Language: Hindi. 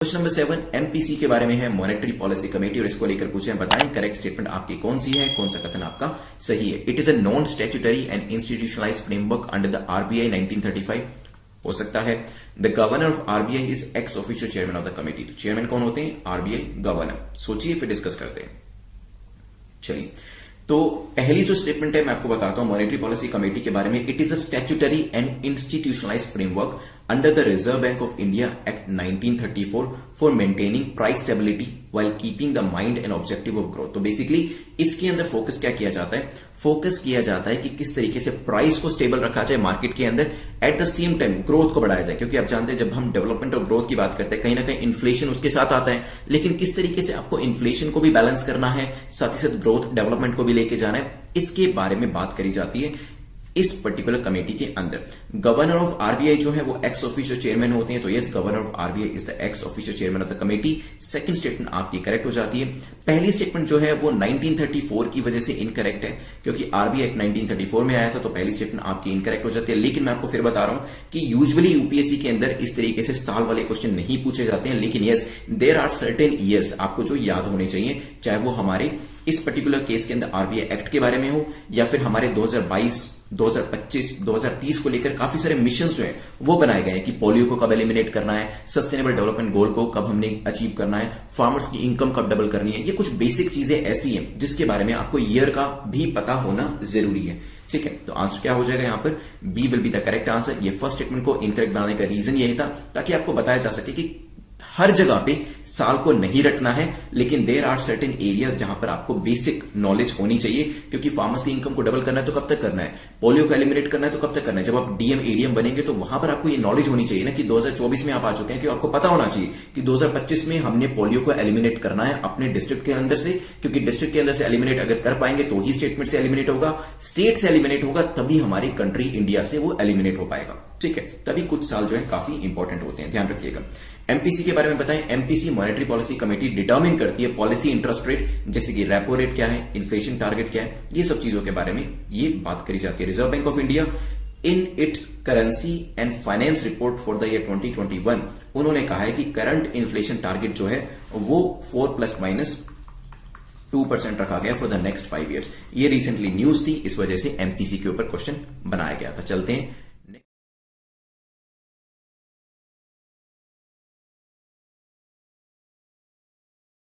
क्वेश्चन नंबर 7 एमपीसी के बारे में है, मॉनेटरी पॉलिसी कमेटी, और इसको लेकर पूछे हैं बताएं करेक्ट स्टेटमेंट आपकी कौन सी है, कौन सा कथन आपका सही है। It is a non statutory and institutionalised framework under the RBI 1935 हो सकता है। The governor of RBI is x official chairman of the committee. तो चेयरमैन कौन होते हैं? RBI governor. सोचिए फिर डिस्कस करते हैं। चलिए, तो पहली जो स्टेटमेंट है मैं आपको बताता हूं मॉनेटरी पॉलिसी कमेटी के बारे में। It is a statutory and institutionalised framework under the reserve bank of India act 1934 for maintaining price stability while keeping the mind and objective of growth. तो बेसिकली इसके अंदर फोकस क्या किया जाता है? फोकस किया जाता है कि किस तरीके से प्राइस को स्टेबल रखा जाए मार्केट के अंदर, at the same time growth को बढ़ाया जाए। क्योंकि आप जानते हैं जब हम डेवलपमेंट और ग्रोथ की बात करते हैं कहीं ना कहीं इन्फ्लेशन उसके साथ आता है, लेकिन किस तरीके से आपको इन्फ्लेशन को भी बैलेंस करना है, साथ ही साथ ग्रोथ डेवलपमेंट को भी लेके जाना है, इसके बारे में बात करी जाती है इस पर्टिकुलर कमेटी के अंदर। गवर्नर ऑफ आरबीआई जो है वो एक्स ऑफिशियल चेयरमैन होते हैं। तो yes, governor of RBI is the x official chairman of the committee. Second statement आपकी करेक्ट हो जाती है। पहली स्टेटमेंट जो है वो 1934 की वजह से इनकरेक्ट है, क्योंकि आरबीआई एक्ट 1934 में आया था, तो पहली स्टेटमेंट आपकी इनकरेक्ट हो जाती है। लेकिन मैं आपको फिर बता रहा हूं कि यूजुअली यूपीएससी के अंदर इस तरीके से साल वाले क्वेश्चन नहीं पूछे जाते हैं, लेकिन yes, there are certain years आपको जो याद होने चाहिए, चाहे वो हमारे इस पर्टिकुलर केस के अंदर आरबीआई एक्ट के बारे में हो, या फिर हमारे 2022, 2025, 2030 को लेकर काफी सारे मिशंस जो हैं वो बनाए गए हैं कि पोलियो को कब एलिमिनेट करना है, सस्टेनेबल डेवलपमेंट गोल को कब हमने अचीव करना है, फार्मर्स की इनकम कब डबल करनी है। ये कुछ बेसिक चीजें ऐसी हैं जिसके बारे में आपको ईयर का भी पता होना जरूरी है। ठीक है, तो आंसर क्या हो जाएगा यहां पर? B will be the correct answer. ये फर्स्ट स्टेटमेंट को इनकरेक्ट बनाने का रीजन यही था ताकि आपको बताया जा सके कि हर जगह पे साल को नहीं रटना है, लेकिन देयर आर सर्टेन एरियाज जहां पर आपको बेसिक नॉलेज होनी चाहिए। क्योंकि फार्मर्स की इनकम को डबल करना है तो कब तक करना है, पोलियो को एलिमिनेट करना है तो कब तक करना है। जब आप डीएम एडीएम बनेंगे तो वहां पर आपको ये नॉलेज होनी चाहिए ना कि 2024 में आप आ चुके हैं, कि आपको पता होना चाहिए कि 2025 में हमने पोलियो को एलिमिनेट करना है अपने डिस्ट्रिक्ट के अंदर से। क्योंकि डिस्ट्रिक्ट के अंदर से एलिमिनेट अगर कर पाएंगे तो ही स्टेटमेंट से एलिमिनेट होगा, स्टेट से एलिमिनेट होगा तभी हमारी कंट्री इंडिया से वो एलिमिनेट हो पाएगा। ठीक है, तभी कुछ साल जो है काफी इंपॉर्टेंट होते हैं, ध्यान रखिएगा। एमपीसी के बारे में बताएं। MPC monetary policy committee determine करती है पॉलिसी इंटरेस्ट रेट, जैसे कि रेपो रेट क्या है, इन्फ्लेशन टारगेट क्या है, ये सब चीजों के बारे में ये बात करी जाती है। Reserve bank of India in its currency and finance report for the year 2021 उन्होंने कहा है कि करंट इन्फ्लेशन टारगेट जो है वो 4+- 2% रखा गया फॉर द नेक्स्ट 5 ईयर्स। ये रिसेंटली न्यूज थी, इस वजह से एमपीसी के ऊपर क्वेश्चन बनाया गया था। चलते हैं